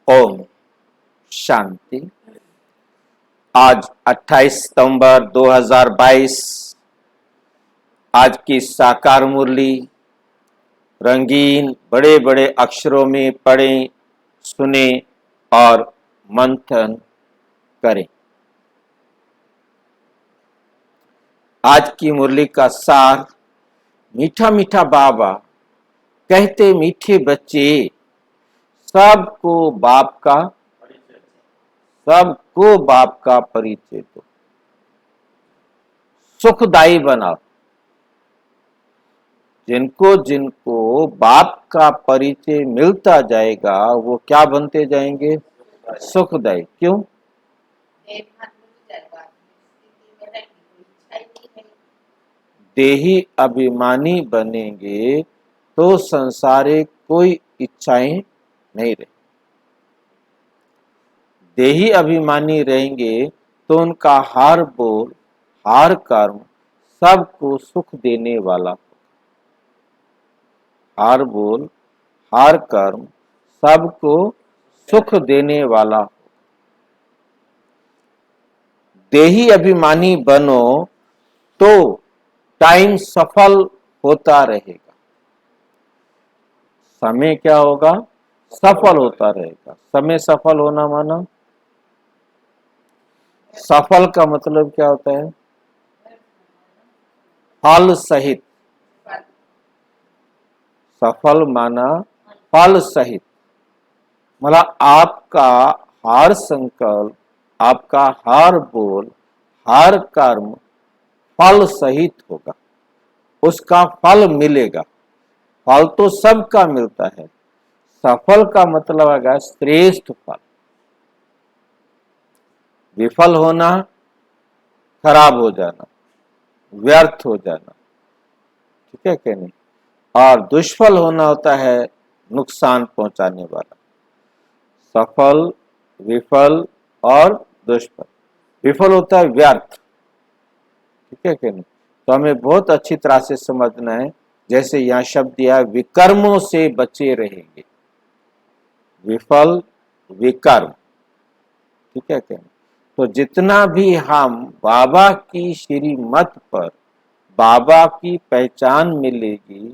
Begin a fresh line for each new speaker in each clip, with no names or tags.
ओम शांति। आज 28 सितंबर 2022। आज की साकार मुरली रंगीन बड़े बड़े अक्षरों में पढ़ें, सुने और मंथन करें। आज की मुरली का सार, मीठा मीठा बाबा कहते मीठे बच्चे सबको बाप का परिचय दो, सुखदायी बनाओ। जिनको जिनको बाप का परिचय मिलता जाएगा वो क्या बनते जाएंगे? सुखदायी। क्यों? देही अभिमानी बनेंगे तो संसारिक कोई इच्छाएं नहीं रहे। देही अभिमानी रहेंगे तो उनका हर बोल हर कर्म सबको सुख देने वाला हो। हर बोल हर कर्म सबको सुख देने वाला हो। देही अभिमानी बनो तो टाइम सफल होता रहेगा। समय क्या होगा? सफल होता रहेगा। समय सफल होना माना, सफल का मतलब क्या होता है? फल सहित। सफल माना फल सहित, मतलब आपका हर संकल्प, आपका हर बोल हर कर्म फल सहित होगा। उसका फल मिलेगा। फल तो सबका मिलता है। सफल का मतलब आएगा श्रेष्ठ फल। विफल होना, खराब हो जाना, व्यर्थ हो जाना, ठीक है कि नहीं? और दुष्फल होना होता है नुकसान पहुंचाने वाला। सफल, विफल और दुष्फल। विफल होता है व्यर्थ, ठीक है कि नहीं? तो हमें बहुत अच्छी तरह से समझना है। जैसे यहाँ शब्द दिया, विकर्मों से बचे रहेंगे। विफल, विकर्म, ठीक है कि नहीं? तो जितना भी हम बाबा की श्रीमत पर बाबा की पहचान मिलेगी,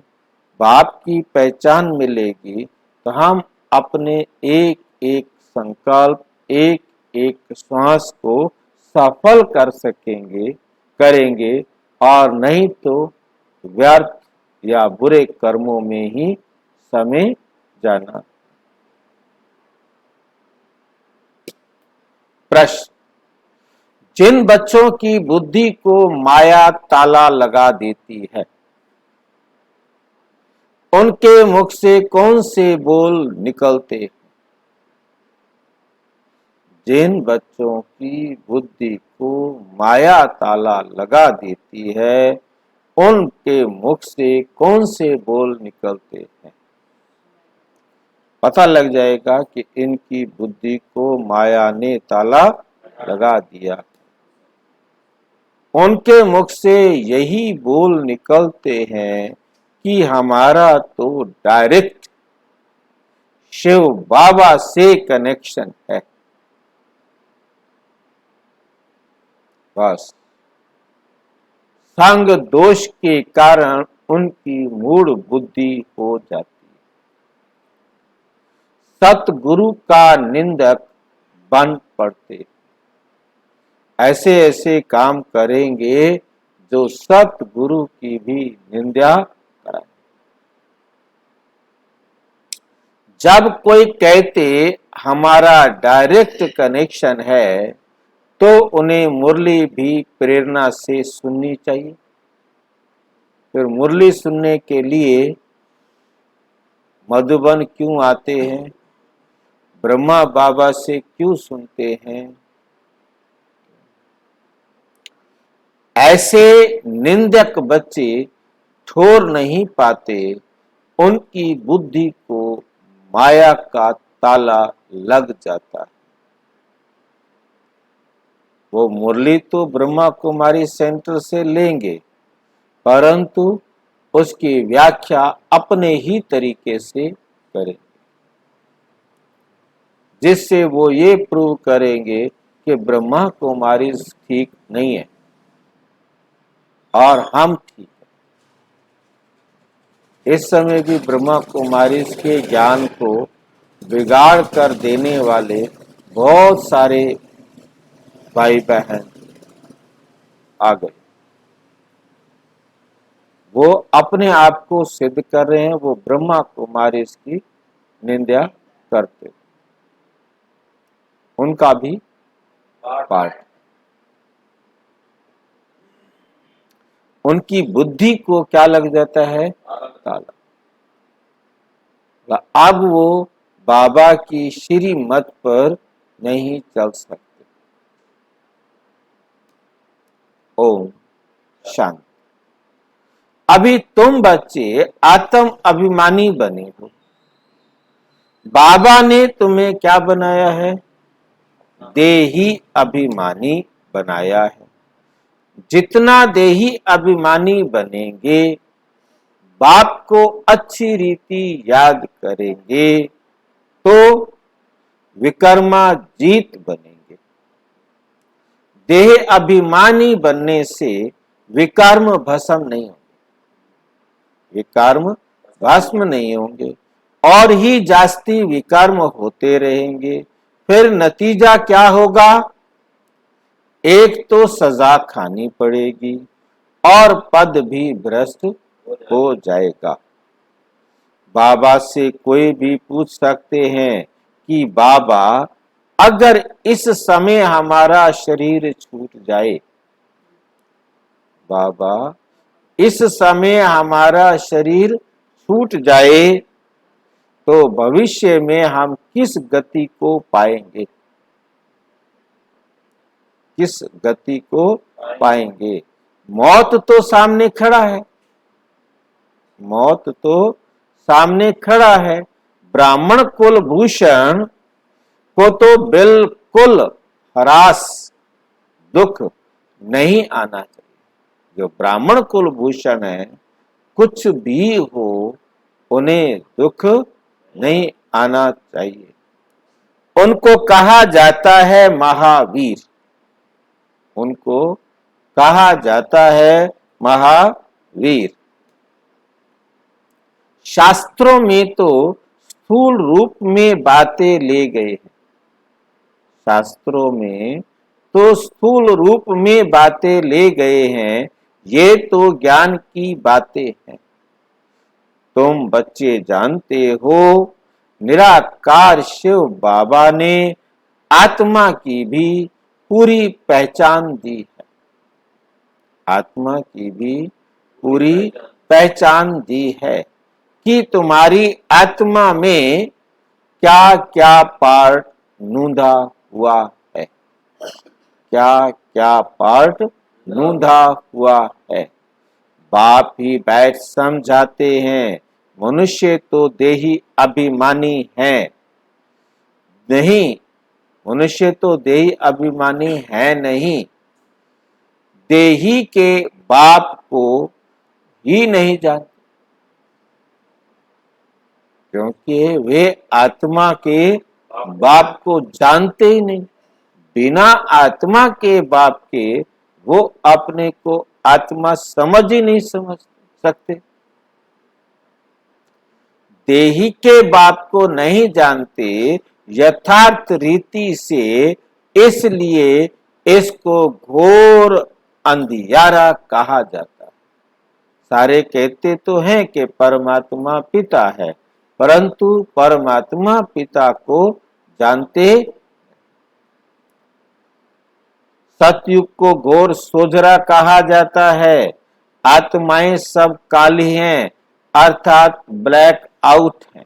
बाप की पहचान मिलेगी, तो हम अपने एक एक संकल्प, एक एक श्वास को सफल कर सकेंगे, करेंगे, और नहीं तो व्यर्थ या बुरे कर्मों में ही समय जाना। प्रश्न: जिन बच्चों की बुद्धि को माया ताला लगा देती है, उनके मुख से कौन से बोल निकलते हैं? जिन बच्चों की बुद्धि को माया ताला लगा देती है, उनके मुख से कौन से बोल निकलते हैं? पता लग जाएगा कि इनकी बुद्धि को माया ने ताला लगा दिया। उनके मुख से यही बोल निकलते हैं कि हमारा तो डायरेक्ट शिव बाबा से कनेक्शन है। बस संग दोष के कारण उनकी मूढ़ बुद्धि हो जाती है। सतगुरु का निंदक बन पड़ते, ऐसे ऐसे काम करेंगे जो सतगुरु की भी निंदा कराए। जब कोई कहते हमारा डायरेक्ट कनेक्शन है, तो उन्हें मुरली भी प्रेरणा से सुननी चाहिए। फिर मुरली सुनने के लिए मधुबन क्यों आते हैं? ब्रह्मा बाबा से क्यों सुनते हैं? ऐसे निंदक बच्चे छोड़ नहीं पाते, उनकी बुद्धि को माया का ताला लग जाता है। वो मुरली तो ब्रह्मा कुमारी सेंटर से लेंगे, परंतु उसकी व्याख्या अपने ही तरीके से करें। जिससे वो ये प्रूव करेंगे कि ब्रह्मा कुमारी ठीक नहीं है और हम ठीक है। इस समय भी ब्रह्मा कुमारी के ज्ञान को बिगाड़ कर देने वाले बहुत सारे भाई बहन आ गए। वो अपने आप को सिद्ध कर रहे हैं, वो ब्रह्मा कुमारी की निंदा करते, उनका भी पाठ। उनकी बुद्धि को क्या लग जाता है? ताला। अब वो बाबा की श्री मत पर नहीं चल सकते। ओम शांति। अभी तुम बच्चे आत्म अभिमानी बने हो। बाबा ने तुम्हें क्या बनाया है? देही अभिमानी बनाया है। जितना देही अभिमानी बनेंगे, बाप को अच्छी रीति याद करेंगे, तो विकर्माजीत बनेंगे। देह अभिमानी बनने से विकर्म भस्म नहीं होंगे, विकर्म भस्म नहीं होंगे और ही जास्ती विकर्म होते रहेंगे। फिर नतीजा क्या होगा? एक तो सजा खानी पड़ेगी और पद भी भ्रष्ट हो जाएगा। बाबा से कोई भी पूछ सकते हैं कि बाबा अगर इस समय हमारा शरीर छूट जाए, बाबा इस समय हमारा शरीर छूट जाए तो भविष्य में हम किस गति को पाएंगे? किस गति को पाएंगे? मौत तो सामने खड़ा है, मौत तो सामने खड़ा है। ब्राह्मण कुलभूषण को तो बिल्कुल हरास दुख नहीं आना चाहिए। जो ब्राह्मण कुलभूषण है, कुछ भी हो उन्हें दुख नहीं आना चाहिए। उनको कहा जाता है महावीर, उनको कहा जाता है महावीर। शास्त्रों में तो स्थूल रूप में बातें ले गए हैं, शास्त्रों में तो स्थूल रूप में बातें ले गए हैं, ये तो ज्ञान की बातें हैं। तुम बच्चे जानते हो, निराकार शिव बाबा ने आत्मा की भी पूरी पहचान दी है, आत्मा की भी पूरी पहचान दी है कि तुम्हारी आत्मा में क्या क्या पार्ट नूंधा हुआ है, क्या क्या पार्ट नूंधा हुआ है। बाप ही बैठ समझाते हैं, मनुष्य तो देही अभिमानी है। नहीं, मनुष्य तो देही अभिमानी है नहीं, देही के बाप को ही नहीं जानते, क्योंकि वे आत्मा के बाप को जानते ही नहीं। बिना आत्मा के बाप के वो अपने को आत्मा समझ ही नहीं समझ सकते। देही के बाप को नहीं जानते यथार्थ रीति से, इसलिए इसको घोर अंधियारा कहा जाता है। सारे कहते तो हैं कि परमात्मा पिता है, परंतु परमात्मा पिता को जानते। सतयुग को घोर सोजरा कहा जाता है। आत्माएं सब काली हैं, अर्थात ब्लैक आउट है।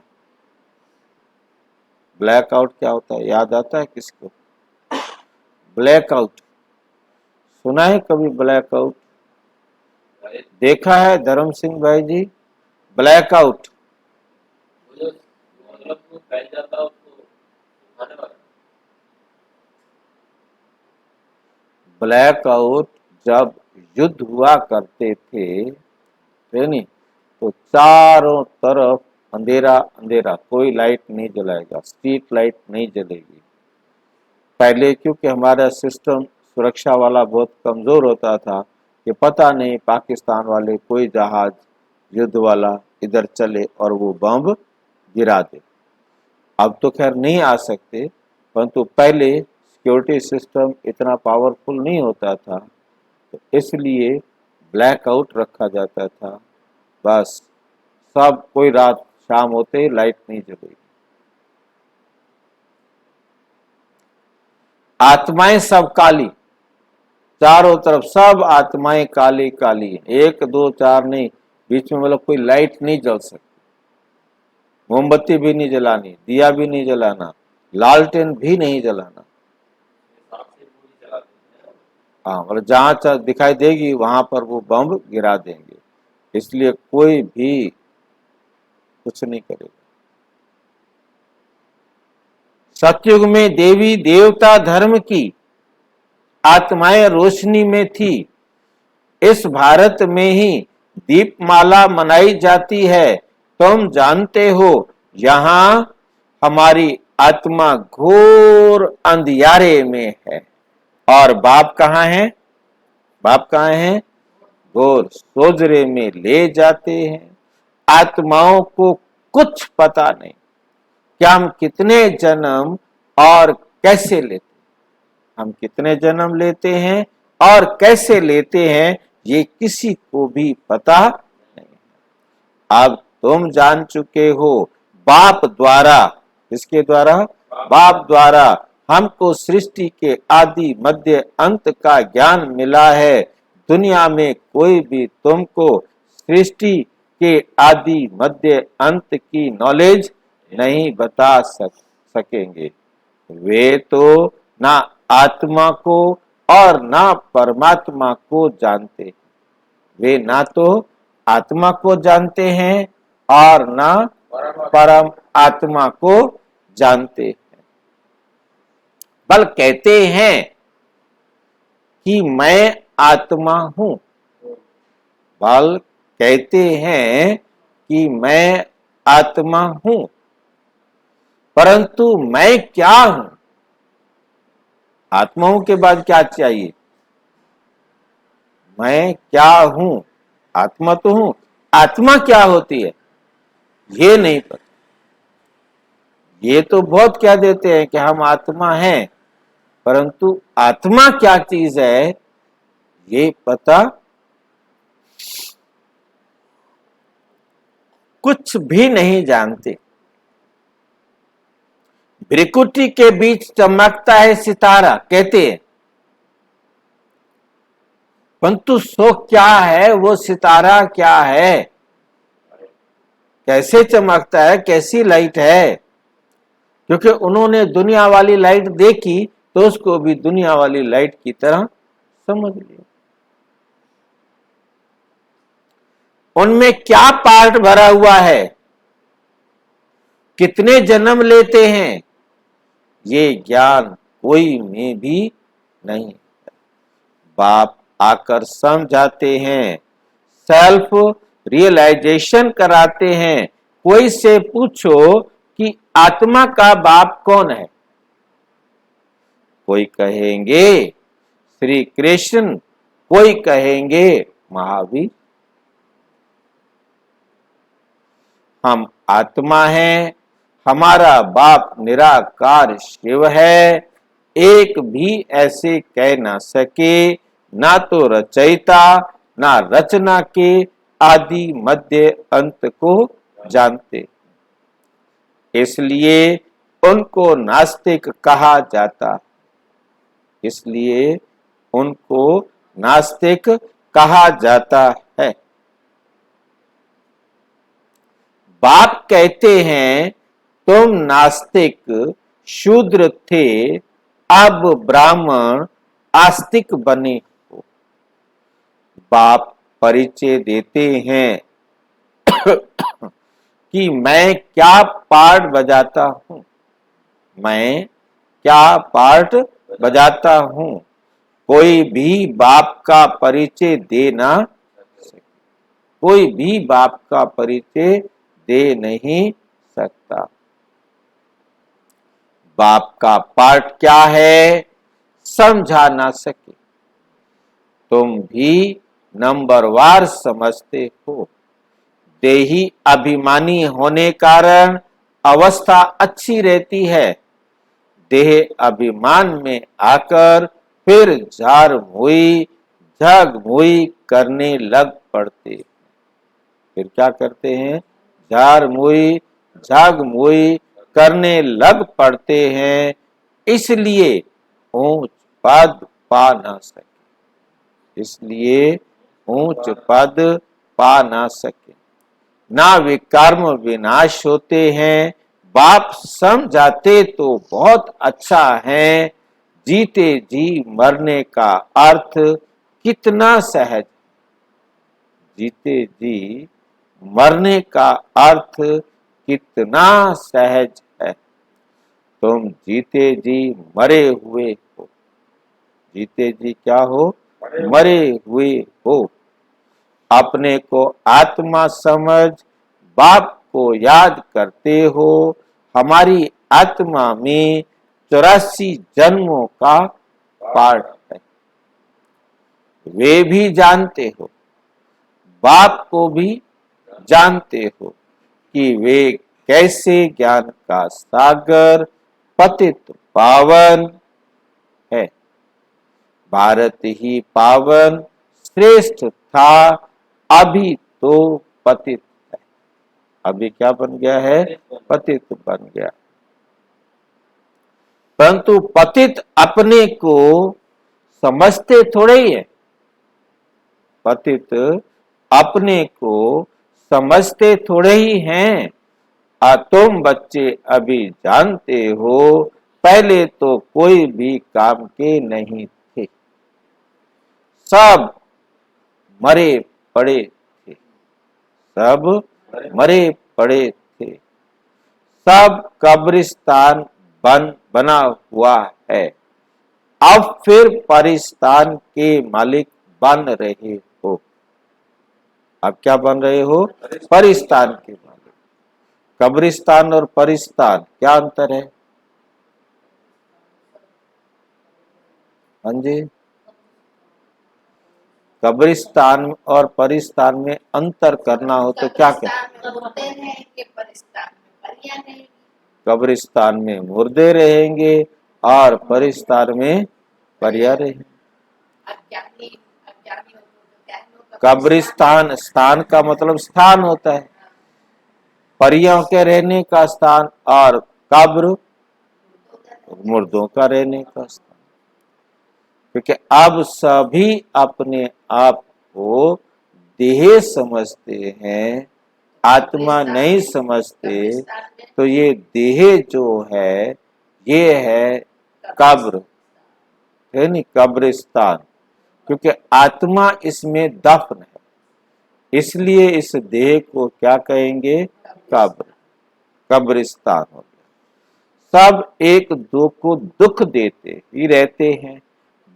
ब्लैक आउट क्या होता है, याद आता है किसको? ब्लैक आउट सुना है कभी? ब्लैक आउट देखा है धर्म सिंह भाई जी? ब्लैक आउट ब्लैक आउट जब युद्ध हुआ करते थे, नहीं तो चारों तरफ अंधेरा अंधेरा, कोई लाइट नहीं जलाएगा, स्ट्रीट लाइट नहीं जलेगी। पहले क्योंकि हमारा सिस्टम सुरक्षा वाला बहुत कमजोर होता था कि पता नहीं पाकिस्तान वाले कोई जहाज युद्ध वाला इधर चले और वो बम गिरा दे। अब तो खैर नहीं आ सकते, परंतु पहले सिक्योरिटी सिस्टम इतना पावरफुल नहीं होता था, तो इसलिए ब्लैकआउट रखा जाता था। बस सब कोई रात शाम होते ही लाइट नहीं जलेगी। आत्माएं सब काली, चारों तरफ सब आत्माएं काली काली है, एक दो चार नहीं, बीच में मतलब कोई लाइट नहीं जल सकती, मोमबत्ती भी नहीं जलानी, दिया भी नहीं जलाना, लालटेन भी नहीं जलाना। हाँ, मतलब जहां दिखाई देगी वहां पर वो बम गिरा देंगे, इसलिए कोई भी कुछ नहीं करेगा। सतयुग में देवी देवता धर्म की आत्माएं रोशनी में थी। इस भारत में ही दीपमाला मनाई जाती है। तुम जानते हो यहाँ हमारी आत्मा घोर अंधियारे में है। और बाप कहाँ है? बाप कहाँ है? घोर सोजरे में ले जाते हैं। आत्माओं को कुछ पता नहीं कि हम कितने जन्म और कैसे लेते, हम कितने जन्म लेते हैं और कैसे लेते हैं, ये किसी को भी पता नहीं। अब तुम जान चुके हो बाप द्वारा, किसके द्वारा? बाप द्वारा हमको सृष्टि के आदि मध्य अंत का ज्ञान मिला है। दुनिया में कोई भी तुमको सृष्टि के आदि मध्य अंत की नॉलेज नहीं बता सकेंगे। वे तो ना आत्मा को और ना परमात्मा को जानते। वे ना तो आत्मा को जानते हैं और ना परम आत्मा को जानते हैं। बल कहते हैं कि मैं आत्मा हूं, बल कहते हैं कि मैं आत्मा हूं, परंतु मैं क्या हूं? आत्मा हूं के बाद क्या चाहिए? मैं क्या हूं? आत्मा तो हूं, आत्मा क्या होती है ये नहीं पता। ये तो बहुत कह देते हैं कि हम आत्मा हैं, परंतु आत्मा क्या चीज है ये पता कुछ भी नहीं जानते। भ्रिकुटी के बीच चमकता है सितारा, कहते हैं, परंतु सो क्या है वो सितारा? क्या है, कैसे चमकता है, कैसी लाइट है? क्योंकि उन्होंने दुनिया वाली लाइट देखी तो उसको भी दुनिया वाली लाइट की तरह समझ लिया। उनमें क्या पार्ट भरा हुआ है, कितने जन्म लेते हैं, ये ज्ञान कोई में भी नहीं। बाप आकर समझाते हैं, सेल्फ रियलाइजेशन कराते हैं। कोई से पूछो कि आत्मा का बाप कौन है, कोई कहेंगे श्री कृष्ण, कोई कहेंगे महावीर। हम आत्मा हैं, हमारा बाप निराकार शिव है। एक भी ऐसे कह ना सके, ना तो रचयिता ना रचना के आदि मध्य अंत को जानते, इसलिए उनको नास्तिक कहा जाता, इसलिए उनको नास्तिक कहा जाता है। बाप कहते हैं तुम नास्तिक शूद्र थे, अब ब्राह्मण आस्तिक बने हो। बाप परिचय देते हैं कि मैं क्या पार्ट बजाता हूं, मैं क्या पार्ट बजाता हूं। कोई भी बाप का परिचय दे ना सके, कोई भी बाप का परिचय दे नहीं सकता। बाप का पार्ट क्या है? समझा ना सके। तुम भी नंबरवार समझते हो। देही अभिमानी होने कारण अवस्था अच्छी रहती है। देह अभिमान में आकर फिर झार मुई झग मुई करने लग पड़ते। फिर क्या करते हैं? झार मुई झाग मुई करने लग पड़ते हैं, इसलिए ऊंच पद पा ना सके। इसलिए ऊंच पद पा ना सके। ना विकर्म विनाश होते हैं। बाप समझाते तो बहुत अच्छा है। जीते जी मरने का अर्थ कितना सहज। जीते जी मरने का अर्थ कितना सहज है। तुम जीते जी मरे हुए हो। जीते जी क्या हो? मरे हुए हो। अपने को आत्मा समझ बाप को याद करते हो। हमारी आत्मा में 84 जन्मों का पाठ है। वे भी जानते हो, बाप को भी जानते हो कि वे कैसे ज्ञान का सागर पतित पावन है। भारत ही पावन श्रेष्ठ था, अभी तो पतित है। अभी क्या बन गया है? पतित बन गया। परंतु पतित अपने को समझते थोड़े ही है। पतित अपने को समझते थोड़े ही हैं। तुम बच्चे अभी जानते हो, पहले तो कोई भी काम के नहीं थे। सब मरे पड़े थे। सब मरे पड़े थे। सब कब्रिस्तान बना हुआ है। अब फिर परिस्तान के मालिक बन रहे हो। अब क्या बन रहे हो? परिस्तान के मालिक। कब्रिस्तान और परिस्तान क्या अंतर है? हाँ जी, कब्रिस्तान और परिस्तान में अंतर करना हो तो क्या कब्रिस्तान में मुर्दे रहेंगे और परिस्तान में परिया रहेंगे। कब्रिस्तान स्थान का मतलब स्थान होता है, परियों के रहने का स्थान, और कब्र मुर्दों का रहने का स्थान। क्योंकि अब सभी अपने आप को देह समझते हैं, आत्मा नहीं समझते। तो ये देह जो है ये है कब्र, है नहीं, कब्रिस्तान। क्योंकि आत्मा इसमें दफन है, इसलिए इस देह को क्या कहेंगे? कब्र, कब्रिस्तान हो गया। सब एक दो को दुख देते ही रहते हैं।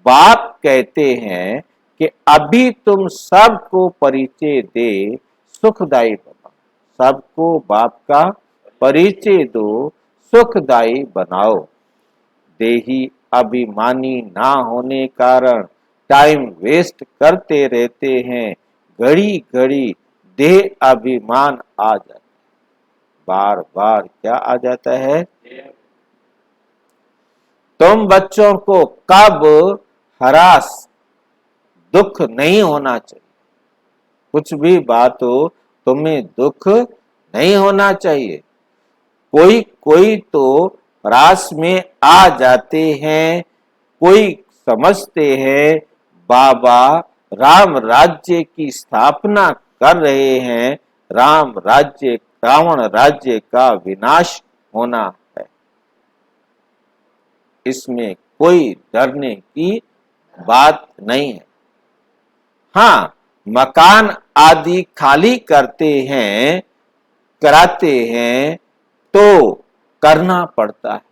बाप कहते हैं कि अभी तुम सबको परिचय दे सुखदायी बनाओ। सबको बाप का परिचय दो, सुखदायी बनाओ। देही अभिमानी ना होने कारण टाइम वेस्ट करते रहते हैं। घड़ी घड़ी देह अभिमान आ जाता है। बार बार क्या आ जाता है? तुम बच्चों को कब हरास दुख नहीं होना चाहिए। कुछ भी बात हो, तुम्हें दुख नहीं होना चाहिए। कोई कोई तो रास में आ जाते हैं। कोई समझते हैं बाबा राम राज्य की स्थापना कर रहे हैं। राम राज्य, रावण राज्य का विनाश होना है। इसमें कोई डरने की बात नहीं है। हाँ, मकान आदि खाली करते हैं, कराते हैं तो करना पड़ता है।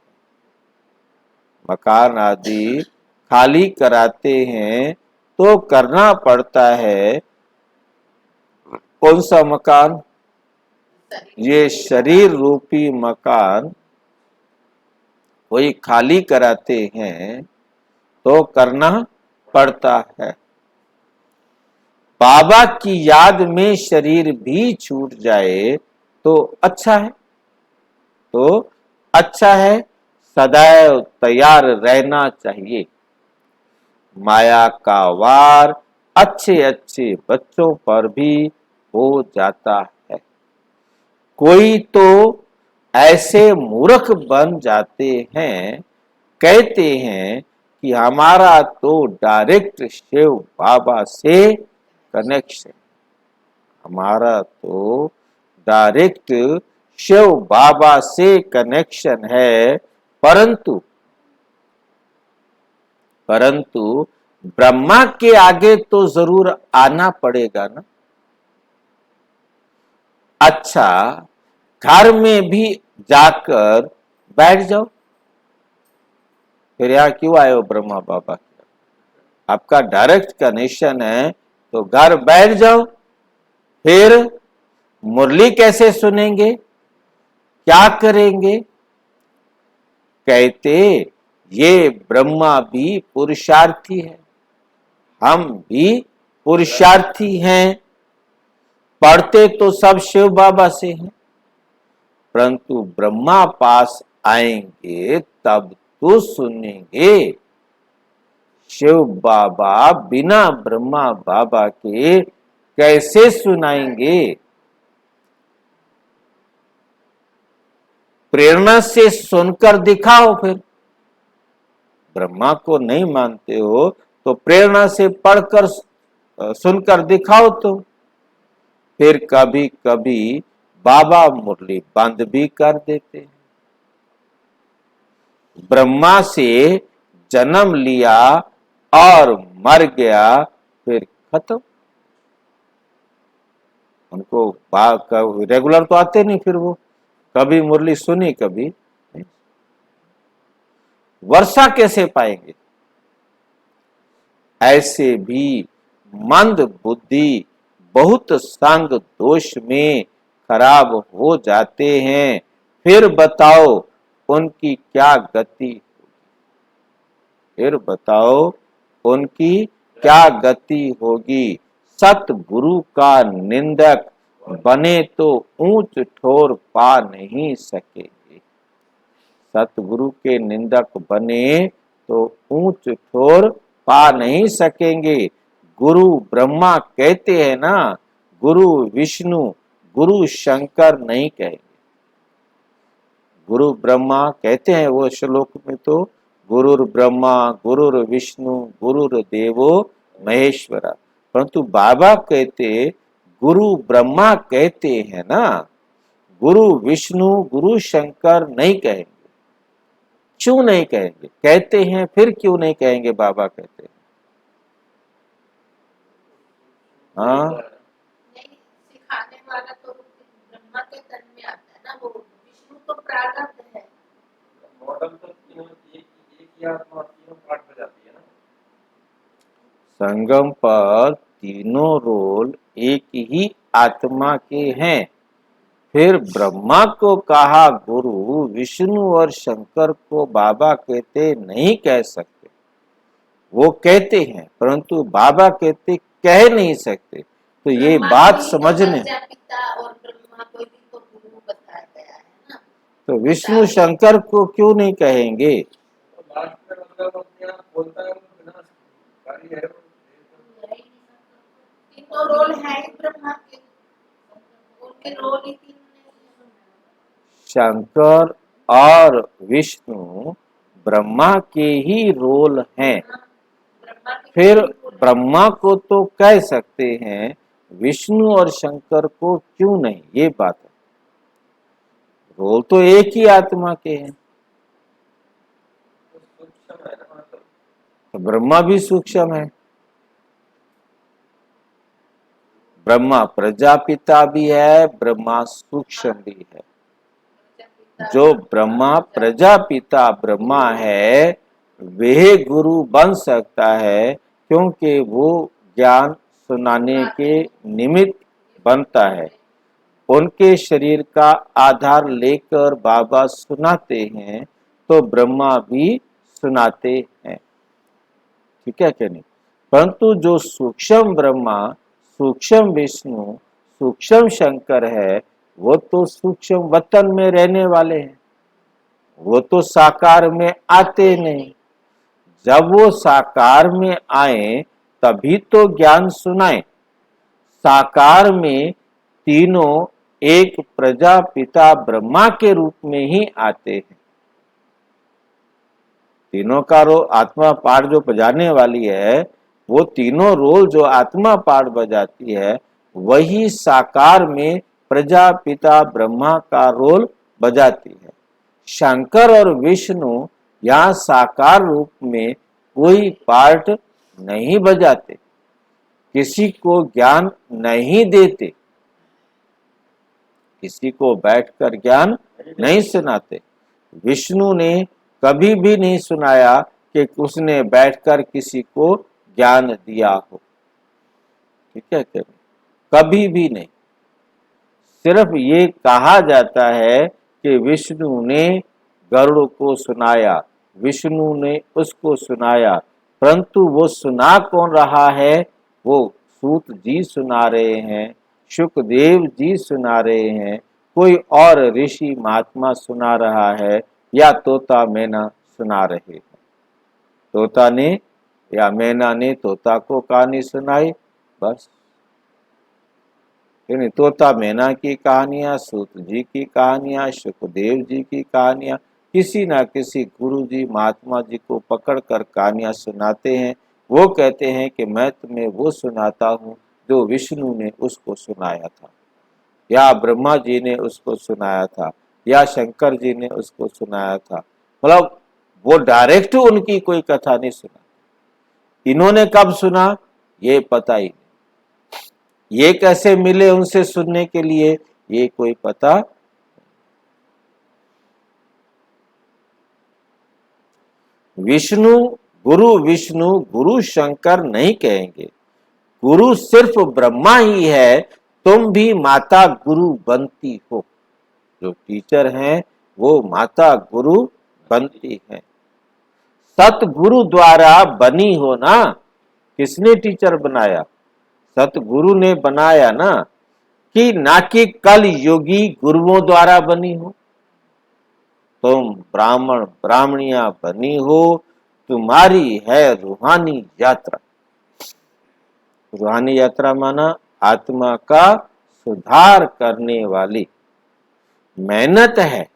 मकान आदि खाली कराते हैं तो करना पड़ता है। कौन सा मकान? ये शरीर रूपी मकान कोई खाली कराते हैं तो करना पड़ता है। बाबा की याद में शरीर भी छूट जाए तो अच्छा है, तो अच्छा है, सदैव तैयार रहना चाहिए। माया का वार अच्छे अच्छे बच्चों पर भी हो जाता है। कोई तो ऐसे मूर्ख बन जाते हैं, कहते हैं कि हमारा तो डायरेक्ट शिव बाबा से कनेक्शन, हमारा तो डायरेक्ट शिव बाबा से कनेक्शन है, परंतु ब्रह्मा के आगे तो जरूर आना पड़ेगा ना। अच्छा, घर में भी जाकर बैठ जाओ, फिर यहाँ क्यों आए हो ब्रह्मा बाबा? आपका डायरेक्ट कनेक्शन है तो घर बैठ जाओ, फिर मुरली कैसे सुनेंगे, क्या करेंगे? कहते ये ब्रह्मा भी पुरुषार्थी है, हम भी पुरुषार्थी हैं, पढ़ते तो सब शिव बाबा से हैं, परंतु ब्रह्मा पास आएंगे तब तो सुनेंगे। शिव बाबा बिना ब्रह्मा बाबा के कैसे सुनाएंगे? प्रेरणा से सुनकर दिखाओ। फिर ब्रह्मा को नहीं मानते हो तो प्रेरणा से पढ़कर सुनकर दिखाओ। तो फिर कभी कभी बाबा मुरली बंद भी कर देते हैं। ब्रह्मा से जन्म लिया और मर गया, फिर खत्म। उनको रेगुलर तो आते नहीं, फिर वो कभी मुरली सुनी कभी नहीं। वर्षा कैसे पाएंगे? ऐसे भी मंद बुद्धि बहुत संग दोष में खराब हो जाते हैं, फिर बताओ उनकी क्या गति? फिर बताओ उनकी क्या गति होगी? सतगुरु का निंदक बने तो ऊंच ठोर पा नहीं सकेंगे। सतगुरु के निंदक बने तो ऊंच ठोर पा नहीं सकेंगे। गुरु ब्रह्मा कहते हैं ना, गुरु विष्णु गुरु शंकर नहीं कहेंगे। गुरु ब्रह्मा कहते हैं वो श्लोक में, तो गुरुर ब्रह्मा गुरुर विष्णु गुरुर देवो महेश्वरा, परंतु बाबा कहते गुरु ब्रह्मा कहते हैं ना, गुरु विष्णु गुरु शंकर नहीं कहेंगे। क्यों नहीं कहेंगे? कहते हैं, फिर क्यों नहीं कहेंगे? बाबा कहते हैं। हाँ,
सिखाने वाला तो ब्रह्मा के तन में आता है ना, वो विष्णु तो प्रारब्ध है। मॉडल तो तीनों एक ही आत्मा तीनों पार्ट में जाती है ना।
संगम पर तीनों रोल एक ही आत्मा के हैं। फिर ब्रह्मा को कहा गुरु, विष्णु और शंकर को बाबा कहते नहीं कह सकते। वो कहते हैं परंतु बाबा कहते कह नहीं सकते। तो ये बात समझने, तो विष्णु शंकर को क्यों नहीं कहेंगे?
रोल है ब्रह्मा के, उनके रोल ही तीन।
शंकर और विष्णु ब्रह्मा के ही रोल हैं। फिर ब्रह्मा को तो कह सकते हैं, विष्णु और शंकर को क्यों नहीं? ये बात है, रोल तो एक ही आत्मा के हैं। तो ब्रह्मा भी सूक्ष्म है, ब्रह्मा प्रजापिता भी है, ब्रह्मा सूक्ष्म भी है। जो ब्रह्मा प्रजापिता ब्रह्मा है वह गुरु बन सकता है, क्योंकि वो ज्ञान सुनाने के निमित्त बनता है। उनके शरीर का आधार लेकर बाबा सुनाते हैं तो ब्रह्मा भी सुनाते हैं, ठीक है क्या नहीं। परंतु जो सूक्ष्म ब्रह्मा, सूक्ष्म विष्णु, सूक्ष्म शंकर है, वो तो सूक्ष्म वतन में रहने वाले हैं, वो तो साकार में आते नहीं। जब वो साकार में आए तभी तो ज्ञान सुनाए। साकार में तीनों एक प्रजापिता ब्रह्मा के रूप में ही आते हैं। तीनों का रोल आत्मा पाठ जो बजाने वाली है, वो तीनों रोल जो आत्मा पाठ बजाती है, वही साकार में प्रजापिता ब्रह्मा का रोल बजाती है। शंकर और विष्णु यहाँ साकार रूप में कोई पार्ट नहीं बजाते, किसी को ज्ञान नहीं देते, किसी को बैठकर ज्ञान नहीं सुनाते। विष्णु ने कभी भी नहीं सुनाया कि उसने बैठकर किसी को ज्ञान दिया हो, ठीक है क्या, कभी भी नहीं। सिर्फ ये कहा जाता है कि विष्णु ने गरुड़ को सुनाया, विष्णु ने उसको सुनाया, परंतु वो सुना कौन रहा है? वो सूत जी सुना रहे हैं, शुकदेव जी सुना रहे हैं, कोई और ऋषि महात्मा सुना रहा है, या तोता मैना सुना रहे हैं। तोता ने या मैना ने तोता को कहानी सुनाई, बस। यानी तोता मैना की कहानियां, सूत जी की कहानियां, शुकदेव जी की कहानियां, किसी ना किसी गुरु जी महात्मा जी को पकड़कर कहानियां सुनाते हैं। वो कहते हैं कि मैं तुम्हें वो सुनाता हूँ जो विष्णु ने उसको सुनाया था, या ब्रह्मा जी ने उसको सुनाया था, या शंकर जी ने उसको सुनाया था। मतलब वो डायरेक्ट उनकी कोई कथा नहीं सुना। इन्होंने कब सुना ये पता ही नहीं, ये कैसे मिले उनसे सुनने के लिए ये कोई पता। विष्णु गुरु शंकर नहीं कहेंगे, गुरु सिर्फ ब्रह्मा ही है। तुम भी माता गुरु बनती हो, जो टीचर हैं वो माता गुरु बनती हैं। सतगुरु द्वारा बनी हो ना, किसने टीचर बनाया? सतगुरु ने बनाया ना, कि ना कि कल योगी गुरुओं द्वारा बनी हो। तुम ब्राह्मण ब्राह्मणिया बनी हो, तुम्हारी है रूहानी यात्रा। रूहानी यात्रा माना आत्मा का सुधार करने वाली मेहनत है।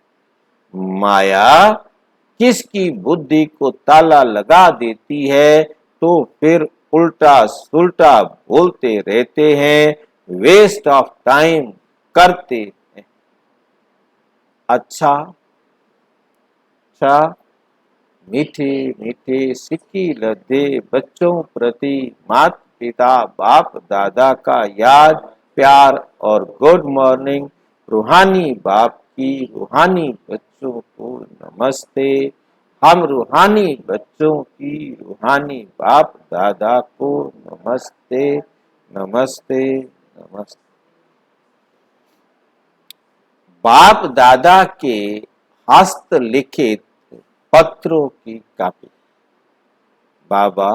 माया किसकी बुद्धि को ताला लगा देती है तो फिर उल्टा सुल्टा बोलते रहते हैं, वेस्ट ऑफ टाइम करते हैं। अच्छा मीठे मीठे सिक्की लदे बच्चों प्रति माता पिता बाप दादा का याद प्यार और गुड मॉर्निंग। रूहानी बाप की रूहानी बच्चों को नमस्ते। हम रूहानी बच्चों की रूहानी बाप दादा को नमस्ते नमस्ते नमस्ते। बाप दादा के हस्तलिखित पत्रों की कॉपी। बाबा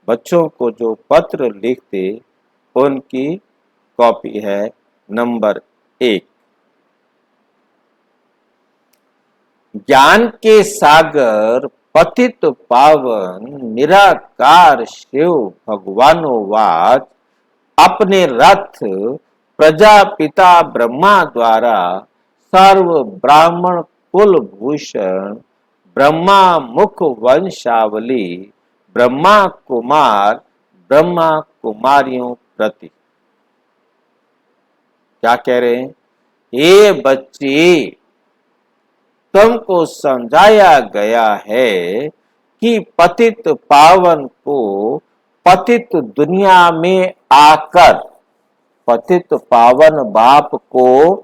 बच्चों को जो पत्र लिखते उनकी कॉपी है नंबर 1। ज्ञान के सागर पतित पावन निराकार शिव भगवानोवाच अपने रथ प्रजापिता ब्रह्मा द्वारा सर्व ब्राह्मण कुल भूषण ब्रह्मा मुख वंशावली ब्रह्मा कुमार ब्रह्मा कुमारियों प्रति। क्या कह रहे हैं? ये बच्चे, तुमको समझाया गया है कि पतित पावन को पतित दुनिया में आकर, पतित पावन बाप को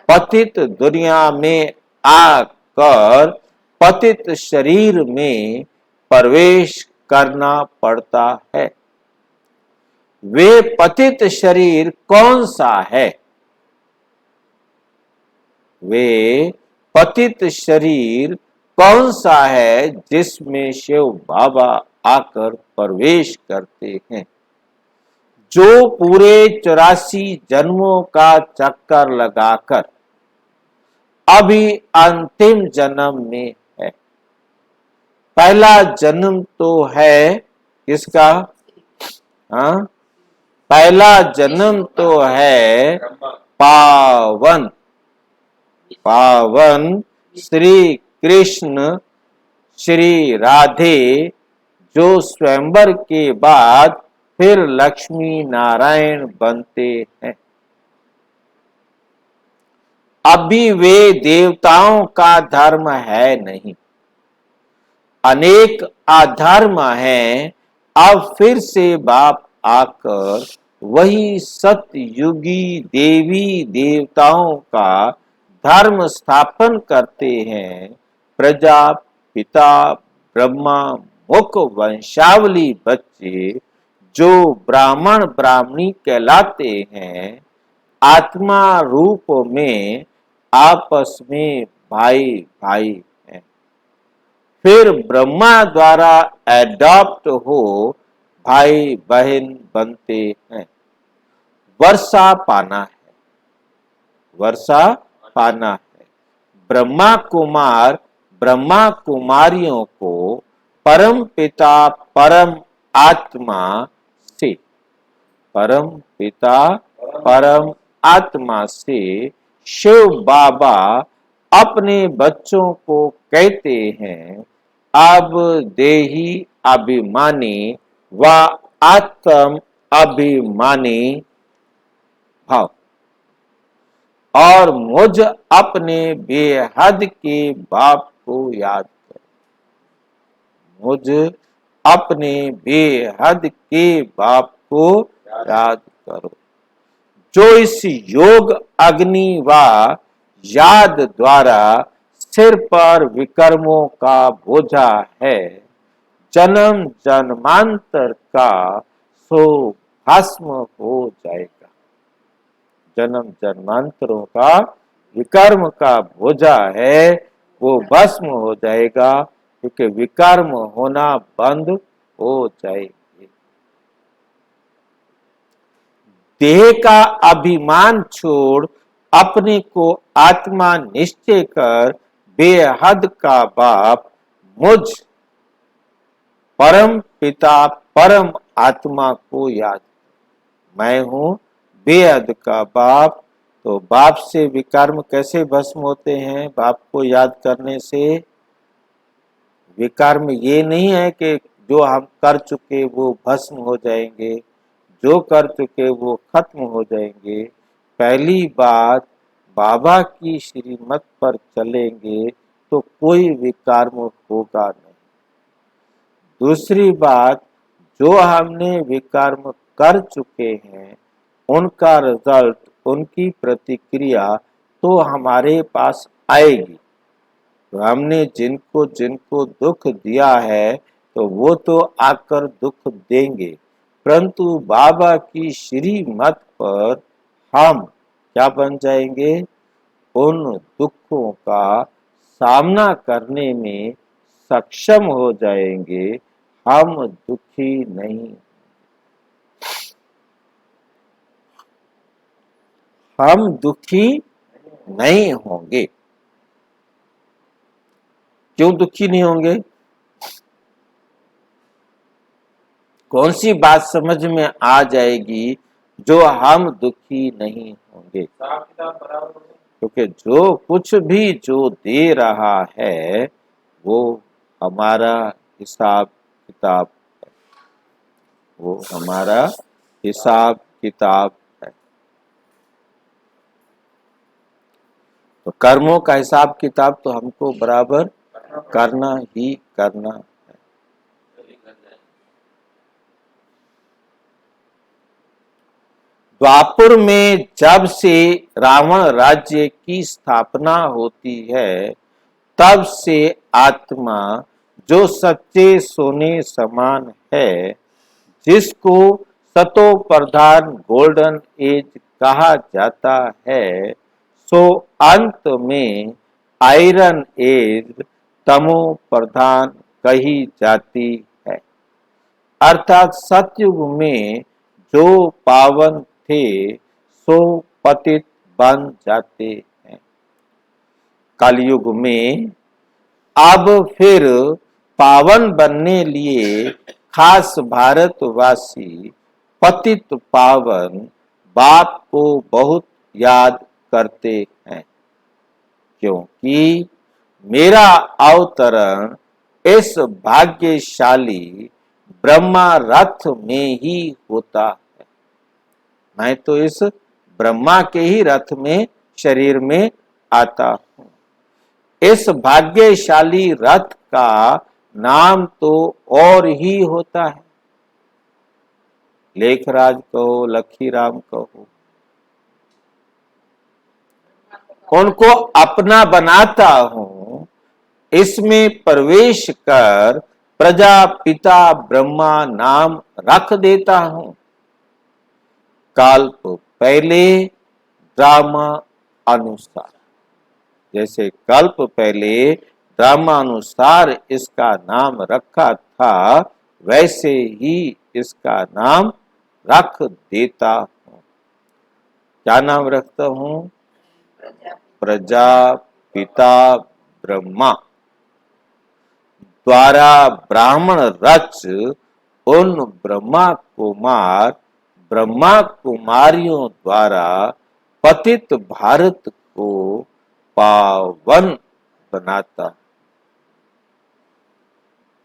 पतित दुनिया में आकर पतित शरीर में प्रवेश करना पड़ता है। वे पतित शरीर कौन सा है? वे पतित शरीर कौन सा है जिसमें शिव बाबा आकर प्रवेश करते हैं, जो पूरे 84 जन्मों का चक्कर लगाकर अभी अंतिम जन्म में है। पहला जन्म तो है किसका? हाँ, पहला जन्म तो है पावन पावन श्री कृष्ण श्री राधे, जो स्वयंवर के बाद फिर लक्ष्मी नारायण बनते हैं। अभी वे देवताओं का धर्म है नहीं, अनेक अधर्म हैं। अब फिर से बाप आकर वही सतयुगी देवी देवताओं का धर्म स्थापन करते हैं। प्रजा पिता ब्रह्मा मुख वंशावली बच्चे जो ब्राह्मण ब्राह्मणी कहलाते हैं, आत्मा रूप में आपस में भाई भाई हैं। फिर ब्रह्मा द्वारा एडॉप्ट हो भाई बहन बनते हैं। वर्षा पाना है, वर्षा पाना है। ब्रह्मा कुमार ब्रह्मा कुमारियों को परम पिता परम आत्मा से, परम पिता परम आत्मा से शिव बाबा अपने बच्चों को कहते हैं, अब देही अभिमानी व आत्म अभिमानी भाव और मुझ अपने बेहद के बाप को याद करो। मुझ अपने बेहद के बाप को याद करो, जो इस योग अग्नि व याद द्वारा सिर पर विकर्मों का बोझा है। जन्म जन्मांतर का सो भस्म हो जाएगा। जन्म जन्मांतरों का विकर्म का बोझा है, वो भस्म हो जाएगा, क्योंकि विकर्म होना बंद हो जाएगी। देह का अभिमान छोड़ अपने को आत्मा निश्चय कर बेहद का बाप मुझ परम पिता परम आत्मा को याद। मैं हूं बेहद का बाप। तो बाप से विकर्म कैसे भस्म होते हैं? बाप को याद करने से। विकर्म ये नहीं है कि जो हम कर चुके वो भस्म हो जाएंगे, जो कर चुके वो खत्म हो जाएंगे। पहली बात, बाबा की श्रीमत पर चलेंगे तो कोई विकर्म होगा नहीं। दूसरी बात, जो हमने विकर्म कर चुके हैं उनका रिजल्ट, उनकी प्रतिक्रिया तो हमारे पास आएगी। तो हमने जिनको जिनको दुख दिया है तो वो तो आकर दुख देंगे, परंतु बाबा की श्रीमत पर हम क्या बन जाएंगे? उन दुखों का सामना करने में सक्षम हो जाएंगे। हम दुखी नहीं, हम दुखी नहीं होंगे। क्यों दुखी नहीं होंगे? कौन सी बात समझ में आ जाएगी जो हम दुखी नहीं होंगे? क्योंकि जो कुछ भी जो दे रहा है वो हमारा हिसाब किताब है, वो हमारा हिसाब किताब है। तो कर्मों का हिसाब किताब तो हमको बराबर करना ही करना है। द्वापुर में जब से रावण राज्य की स्थापना होती है, तब से आत्मा जो सच्चे सोने समान है, जिसको सतो प्रधान गोल्डन एज कहा जाता है, सो अंत में आयरन एज तमो प्रधान कही जाती है। अर्थात सतयुग में जो पावन थे सो पतित बन जाते हैं। कलयुग में अब फिर पावन बनने लिए खास भारतवासी पतित पावन बाप को बहुत याद करते हैं, क्योंकि मेरा अवतरण इस भाग्यशाली ब्रह्मा रथ में ही होता है। मैं तो इस ब्रह्मा के ही रथ में शरीर में आता हूं। इस भाग्यशाली रथ का नाम तो और ही होता है। लेखराज कहो, लखीराम कहो, उनको अपना बनाता हूं। इसमें प्रवेश कर प्रजापिता ब्रह्मा नाम रख देता हूं। कल्प पहले ड्रामा अनुसार, जैसे कल्प पहले ड्रामानुसार इसका नाम रखा था, वैसे ही इसका नाम रख देता हूं। क्या नाम रखता हूं? प्रजापिता ब्रह्मा द्वारा ब्राह्मण रच उन ब्रह्मा कुमारियों द्वारा पतित भारत को पावन बनाता।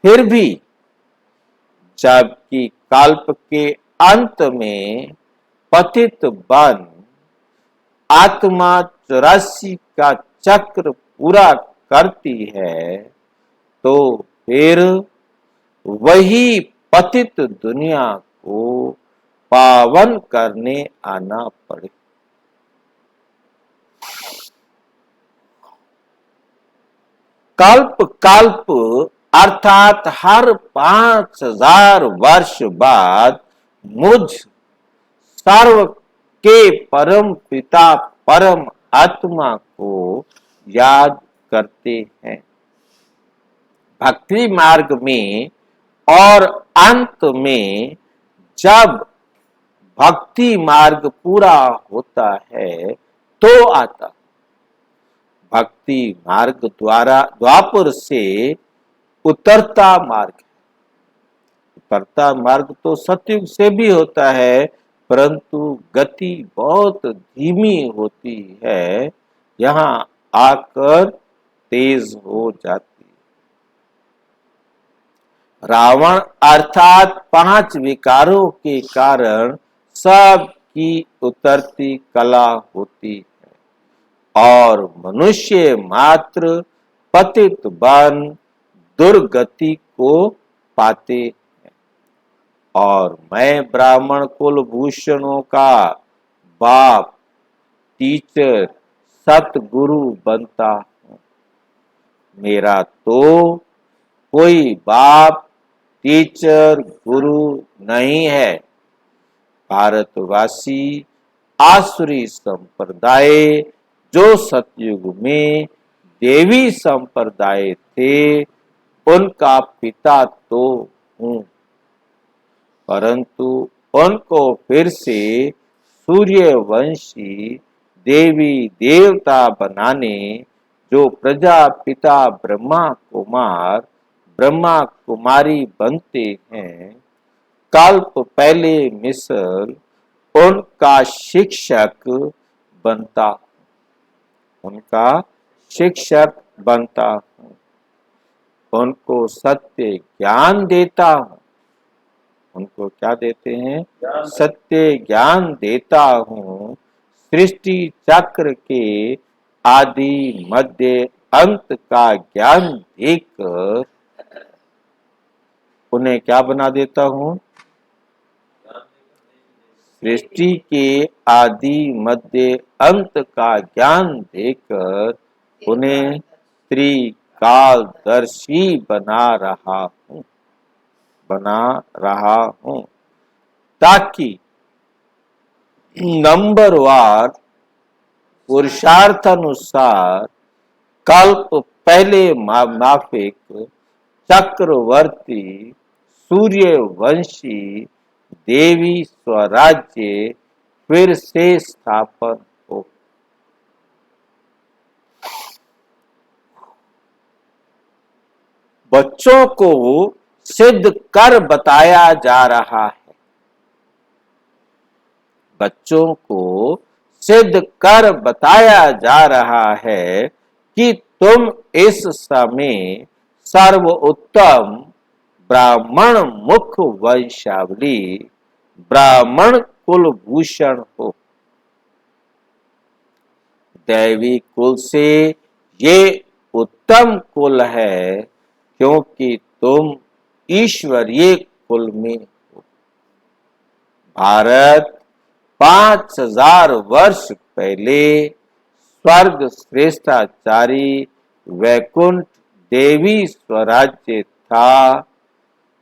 फिर भी जबकि कल्प के अंत में पतित बन आत्मा 84 का चक्र पूरा करती है, तो फिर वही पतित दुनिया को पावन करने आना पड़े। कल्प कल्प अर्थात हर 5000 वर्ष बाद मुझ सर्व के परम पिता परम आत्मा को याद करते हैं। भक्ति मार्ग में और अंत में जब भक्ति मार्ग पूरा होता है तो आता। भक्ति मार्ग द्वारा द्वापर से उतरता मार्ग, उतरता मार्ग तो सतयुग से भी होता है, परंतु गति बहुत धीमी होती है, यहाँ आकर तेज हो जाती। रावण अर्थात 5 विकारों के कारण सब की उतरती कला होती है और मनुष्य मात्र पतित बन दुर्गति को पाते हैं। और मैं ब्राह्मण कुलभूषणों का बाप, टीचर, सतगुरु बनता हूँ। मेरा तो कोई बाप, टीचर, गुरु नहीं है। भारतवासी आसुरी संप्रदाय जो सतयुग में देवी संप्रदाय थे, उनका पिता तो हूँ, परंतु उनको फिर से सूर्यवंशी देवी देवता बनाने जो प्रजापिता ब्रह्मा कुमारी बनते हैं, कल्प पहले मिसल उनका शिक्षक बनता हूं, उनका शिक्षक बनता हूं, उनको सत्य ज्ञान देता हूं। उनको क्या देते हैं? सत्य ज्ञान देता हूं। सृष्टि चक्र के आदि मध्य अंत का ज्ञान देकर उन्हें क्या बना देता हूं? सृष्टि के आदि मध्य अंत का ज्ञान देकर उन्हें त्रिकालदर्शी बना रहा हूं, ताकि नंबरवार पुरुषार्थ अनुसार कल्प पहले माफिक चक्रवर्ती सूर्यवंशी देवी स्वराज्य फिर से स्थापन हो। बच्चों को सिद्ध कर बताया जा रहा है, बच्चों को सिद्ध कर बताया जा रहा है कि तुम इस समय सर्वोत्तम ब्राह्मण मुख वंशावली ब्राह्मण कुलभूषण हो। दैवी कुल से ये उत्तम कुल है क्योंकि तुम ईश्वरीय कुल में हो। भारत 5000 वर्ष पहले स्वर्ग श्रेष्ठाचारी वैकुंठ देवी स्वराज्य था,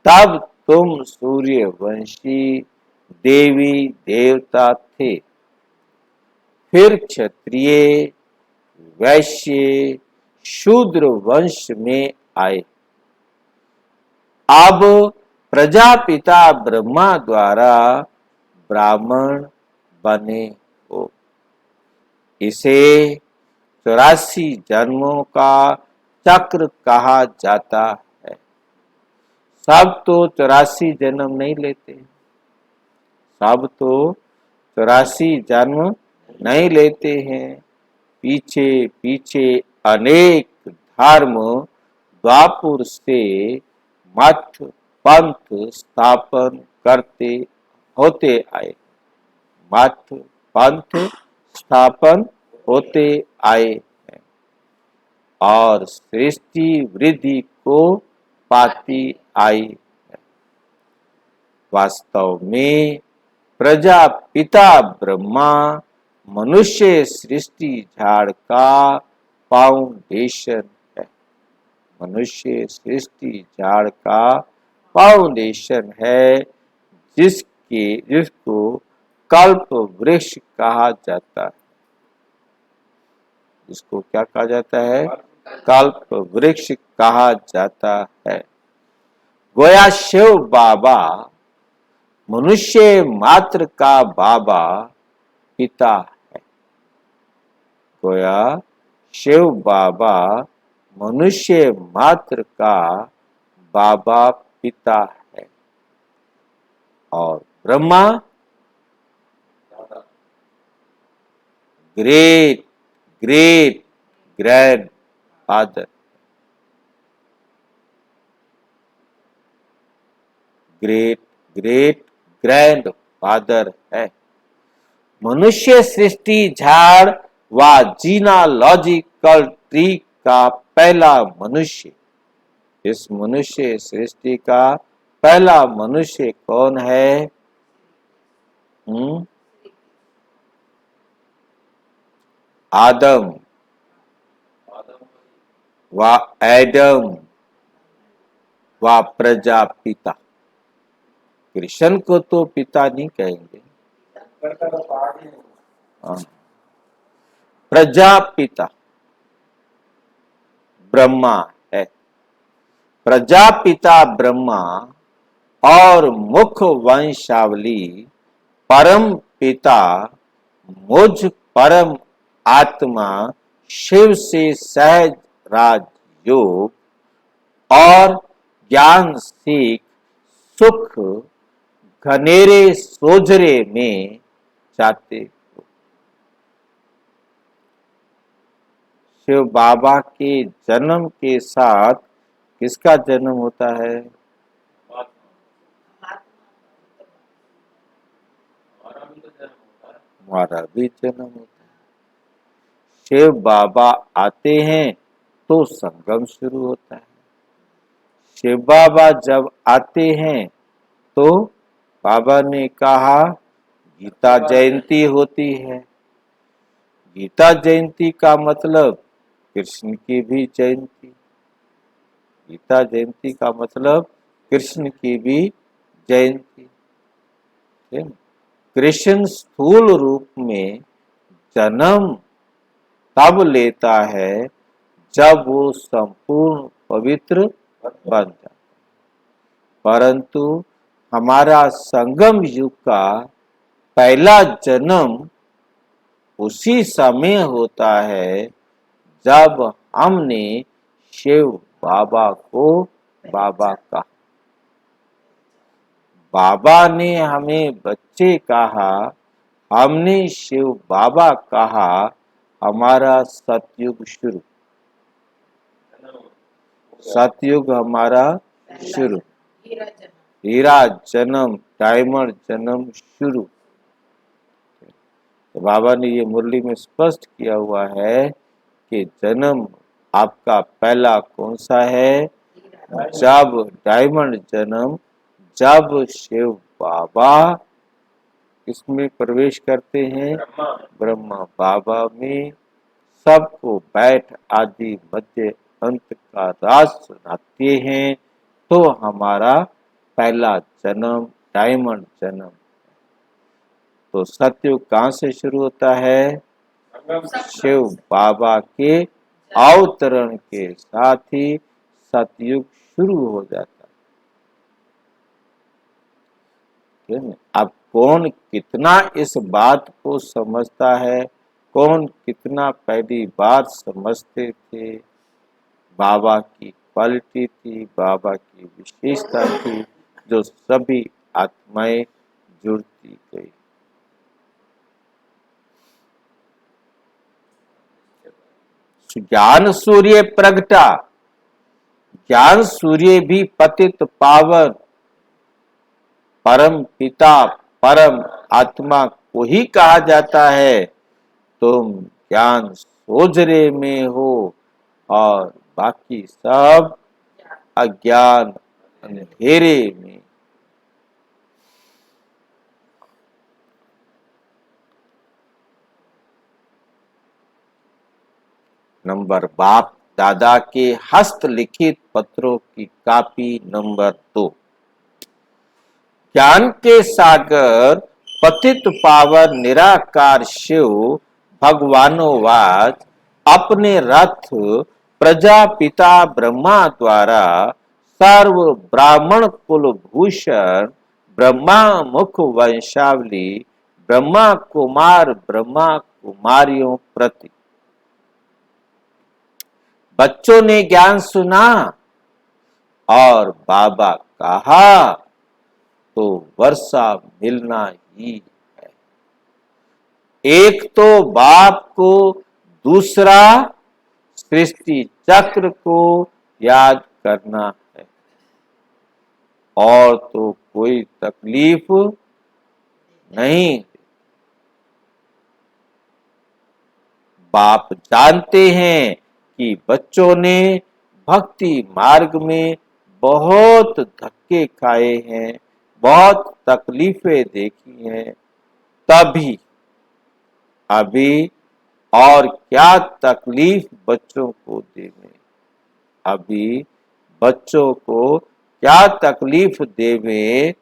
तब तुम सूर्यवंशी देवी देवता थे। फिर क्षत्रिय वैश्य शूद्र वंश में आए। अब प्रजापिता ब्रह्मा द्वारा ब्राह्मण बने हो। इसे 84 जन्मों का चक्र कहा जाता है। सब तो 84 जन्म नहीं लेते, सब तो 84 जन्म नहीं लेते हैं। पीछे पीछे अनेक धर्म द्वापुर से मठ पंथ स्थापन करते होते आए, मठ पंथ स्थापन होते आए हैं और सृष्टि वृद्धि को पाती आई है। वास्तव में प्रजापिता ब्रह्मा मनुष्य सृष्टि झाड़ का फाउंडेशन है, मनुष्य सृष्टि झाड़ का फाउंडेशन है, जिसको कल्प वृक्ष कहा जाता है। इसको क्या कहा जाता है? कल्प वृक्ष कहा जाता है। गोया शिव बाबा मनुष्य मात्र का बाबा पिता है। गोया शिव बाबा मनुष्य मात्र का बाबा पिता है और Brahma great great grand father, great great grand father है। मनुष्य सृष्टि झाड़ व जीनालॉजिकल ट्री का पहला मनुष्य, इस मनुष्य सृष्टि का पहला मनुष्य कौन है? आदम व एडम व प्रजापिता। कृष्ण को तो पिता नहीं कहेंगे, प्रजापिता ब्रह्मा है। प्रजापिता ब्रह्मा और मुख वंशावली परम पिता मुझ परम आत्मा शिव से सहज राजयोग और ज्ञान सीख सुख घनेरे सोझरे में जाते हो। शिव बाबा के जन्म के साथ किसका जन्म होता है? हमारा भी जन्म होता है। शिव बाबा आते हैं तो संगम शुरू होता है। शिव बाबा जब आते हैं तो बाबा ने कहा गीता जयंती होती है। गीता जयंती का मतलब कृष्ण की भी जयंती, गीता जयंती का मतलब कृष्ण की भी जयंती। कृष्ण स्थूल रूप में जन्म तब लेता है जब वो संपूर्ण पवित्र बन जाता। परंतु हमारा संगम युग का पहला जन्म उसी समय होता है जब हमने शिव बाबा को बाबा कहा। बाबा ने हमें बच्चे कहा, हमने शिव बाबा कहा, हमारा सतयुग शुरू। सतयुग हमारा शुरू, हीरा जन्म, डायमंड जन्म शुरू। तो बाबा ने ये मुरली में स्पष्ट किया हुआ है कि जन्म आपका पहला कौन सा है? जब डायमंड जन्म, जब शिव बाबा इसमें प्रवेश करते हैं, ब्रह्मा बाबा में सबको बैठ आदि मध्य अंत का राज सुनाते हैं, तो हमारा पहला जन्म डायमंड जन्म। तो सतयुग कहाँ से शुरू होता है? शिव बाबा के अवतरण के साथ ही सतयुग शुरू हो जाता है। अब कौन कितना इस बात को समझता है, कौन कितना पहली बार समझते थे? बाबा की क्वालिटी थी, बाबा की विशेषता थी, जो सभी आत्माएं जुड़ती गई। ज्ञान सूर्य प्रगटा, ज्ञान सूर्य भी पतित पावन परम पिता परम आत्मा को ही कहा जाता है। तुम ज्ञान सोजरे में हो और बाकी सब अज्ञान अंधेरे में। नंबर बाप दादा के हस्तलिखित पत्रों की कॉपी नंबर 2। ज्ञान के सागर पतित पावन निराकार शिव भगवानोवाच अपने रथ प्रजापिता ब्रह्मा द्वारा सर्व ब्राह्मण कुल भूषण ब्रह्मा मुख वंशावली ब्रह्मा कुमार ब्रह्मा कुमारियों प्रति। बच्चों ने ज्ञान सुना और बाबा कहा तो वर्षा मिलना ही है। एक तो बाप को, दूसरा सृष्टि चक्र को याद करना है, और तो कोई तकलीफ नहीं। बाप जानते हैं कि बच्चों ने भक्ति मार्ग में बहुत धक्के खाए हैं, बहुत तकलीफें देखी हैं, तभी अभी और क्या तकलीफ बच्चों को देवे, अभी बच्चों को क्या तकलीफ देवे,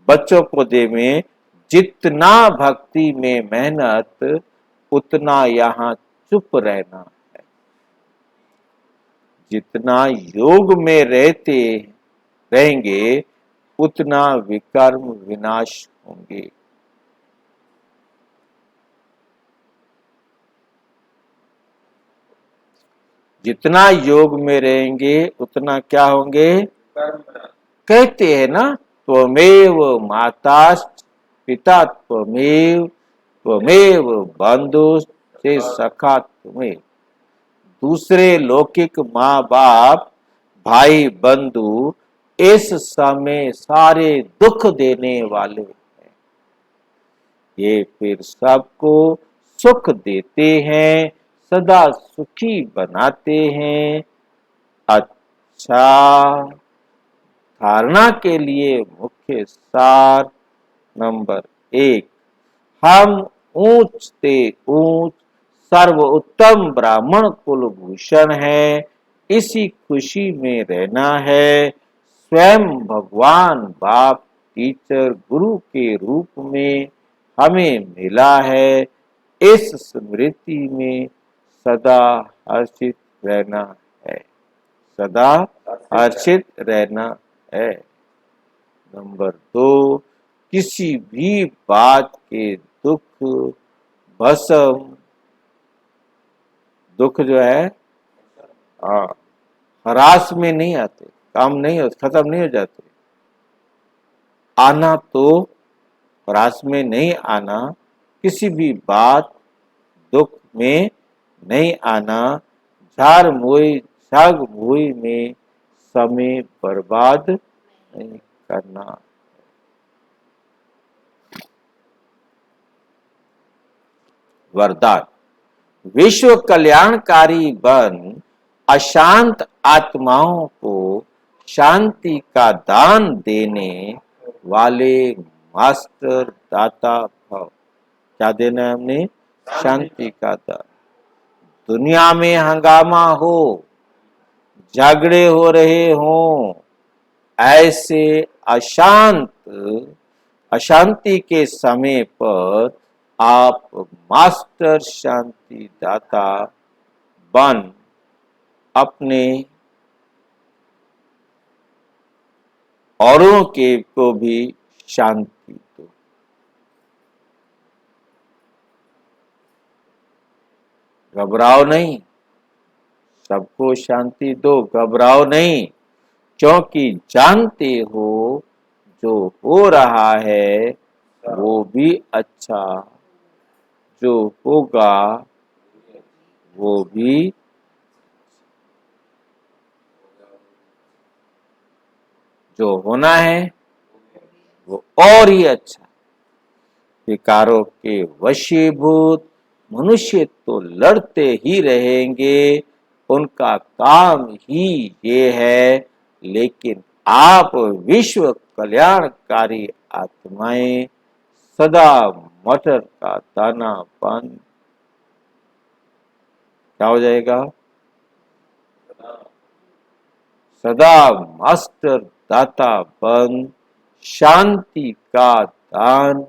बच्चों को देवे जितना भक्ति में मेहनत उतना यहाँ चुप रहना है, जितना योग में रहते रहेंगे उतना विकर्म विनाश होंगे। जितना योग में रहेंगे उतना क्या होंगे? कहते हैं ना, त्वमेव माताश्च पिता त्वमेव त्वमेव बंधु से सखा तुम्हें। दूसरे लौकिक माँ बाप भाई बंधु इस समय सारे दुख देने वाले हैं, ये फिर सबको सुख देते हैं, सदा सुखी बनाते हैं। अच्छा, धारणा के लिए मुख्य सार नंबर 1, हम ऊंच से ऊंच सर्वोत्तम ब्राह्मण कुलभूषण है, इसी खुशी में रहना है। स्वयं भगवान बाप टीचर गुरु के रूप में हमें मिला है, इस स्मृति में सदा हर्षित रहना है, सदा हर्षित रहना है। नंबर 2, किसी भी बात के भस्म दुख जो है हाँ, हरास में नहीं आते, काम नहीं होते, खत्म नहीं हो जाते। आना तो हरास में नहीं आना, किसी भी बात दुख में नहीं आना, झार मोई झाग मोई में समय बर्बाद नहीं करना। वरदान, विश्व कल्याणकारी बन अशांत आत्माओं को शांति का दान देने वाले मास्टर दाता भव। क्या देना है हमने? शांति का दान। दुनिया में हंगामा हो, झगड़े हो रहे हों, ऐसे अशांति के समय पर आप मास्टर शांति दाता बन अपने औरों के को भी शांति दो। घबराओ नहीं, सबको शांति दो, घबराओ नहीं, क्योंकि जानते हो जो हो रहा है वो भी अच्छा, जो होगा वो भी जो होना है वो और ही अच्छा। विकारों के वशीभूत मनुष्य तो लड़ते ही रहेंगे, उनका काम ही ये है, लेकिन आप विश्व कल्याणकारी आत्माएं सदा मटर का दाना बन क्या हो जाएगा? सदा मास्टर दाता बन शांति का दान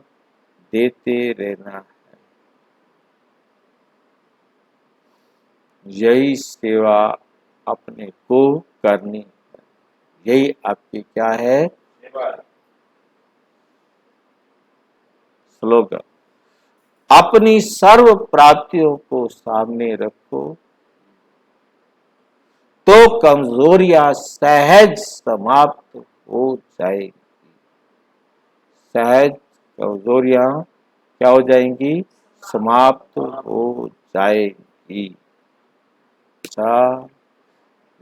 देते रहना है। यही सेवा अपने को करनी है, यही आपकी क्या है? स्लोगन, अपनी सर्व प्राप्तियों को सामने रखो तो कमजोरियां सहज समाप्त हो जाएगी। सहज कमजोरियां क्या हो जाएंगी? समाप्त हो जाएगी। अच्छा,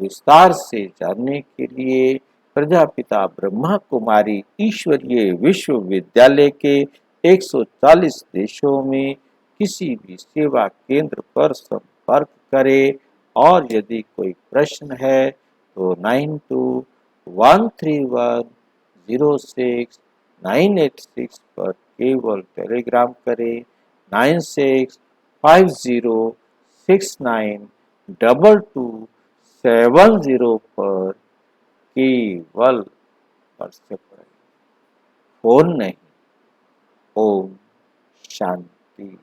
विस्तार से जानने के लिए प्रजापिता ब्रह्मा कुमारी ईश्वरीय विश्वविद्यालय के 140 देशों में किसी भी सेवा केंद्र पर संपर्क करें, और यदि कोई प्रश्न है तो 9213106986 पर केवल टेलीग्राम करें। 9650692270 पर केवल व्हाट्सएप करें, फोन नहीं। ओम शांति।